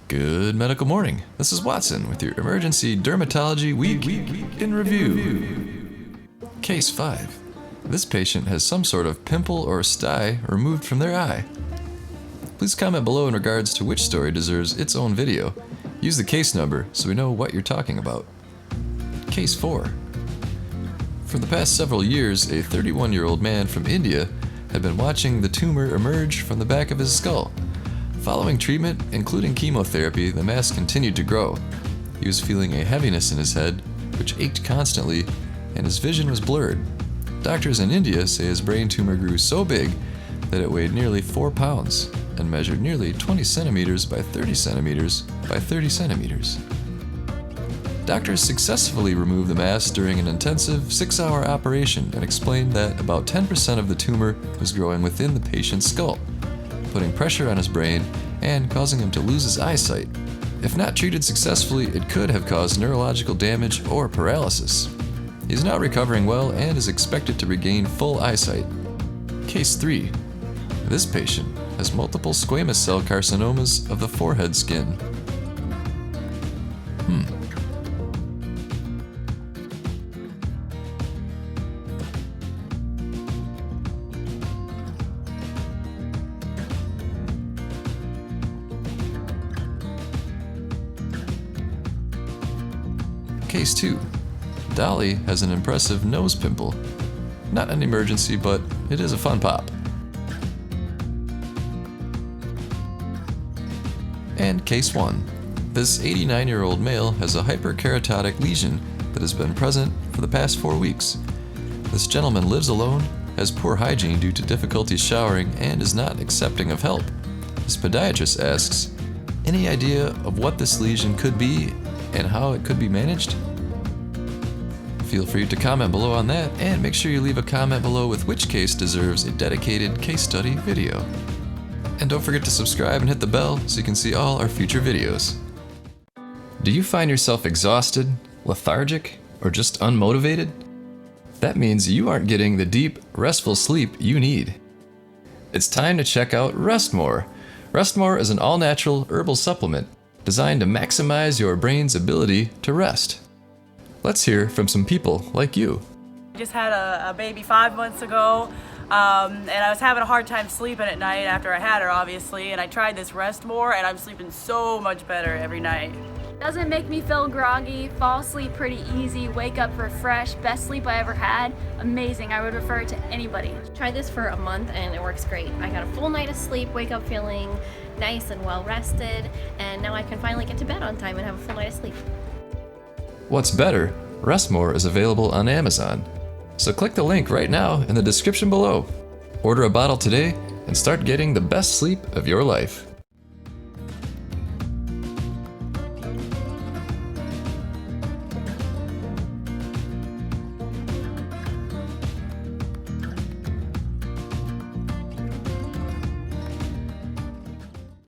Good medical morning. This is Watson with your Emergency Dermatology Week in Review. Case 5. This patient has some sort of pimple or sty removed from their eye. Please comment below in regards to which story deserves its own video. Use the case number so we know what you're talking about. Case 4. For the past several years, a 31-year-old man from India had been watching the tumor emerge from the back of his skull. Following treatment, including chemotherapy, the mass continued to grow. He was feeling a heaviness in his head, which ached constantly, and his vision was blurred. Doctors in India say his brain tumor grew so big that it weighed nearly 4 pounds and measured nearly 20 centimeters by 30 centimeters by 30 centimeters. Doctors successfully removed the mass during an intensive 6-hour operation and explained that about 10% of the tumor was growing within the patient's skull, putting pressure on his brain and causing him to lose his eyesight. If not treated successfully, it could have caused neurological damage or paralysis. He is now recovering well and is expected to regain full eyesight. Case 3. This patient has multiple squamous cell carcinomas of the forehead skin. Case 2. Dolly has an impressive nose pimple. Not an emergency, but it is a fun pop. And Case 1. This 89-year-old male has a hyperkeratotic lesion that has been present for the past 4 weeks. This gentleman lives alone, has poor hygiene due to difficulty showering, and is not accepting of help. His podiatrist asks, "Any idea of what this lesion could be and how it could be managed?" Feel free to comment below on that, and make sure you leave a comment below with which case deserves a dedicated case study video. And don't forget to subscribe and hit the bell so you can see all our future videos. Do you find yourself exhausted, lethargic, or just unmotivated? That means you aren't getting the deep, restful sleep you need. It's time to check out Rest More. Rest More is an all-natural herbal supplement designed to maximize your brain's ability to rest. Let's hear from some people like you. I just had a baby 5 months ago, and I was having a hard time sleeping at night after I had her, obviously, and I tried this Rest More, and I'm sleeping so much better every night. Doesn't make me feel groggy, fall asleep pretty easy, wake up refreshed, best sleep I ever had. Amazing, I would refer it to anybody. Tried this for a month and it works great. I got a full night of sleep, wake up feeling nice and well rested, and now I can finally get to bed on time and have a full night of sleep. What's better, Rest More is available on Amazon. So click the link right now in the description below. Order a bottle today and start getting the best sleep of your life.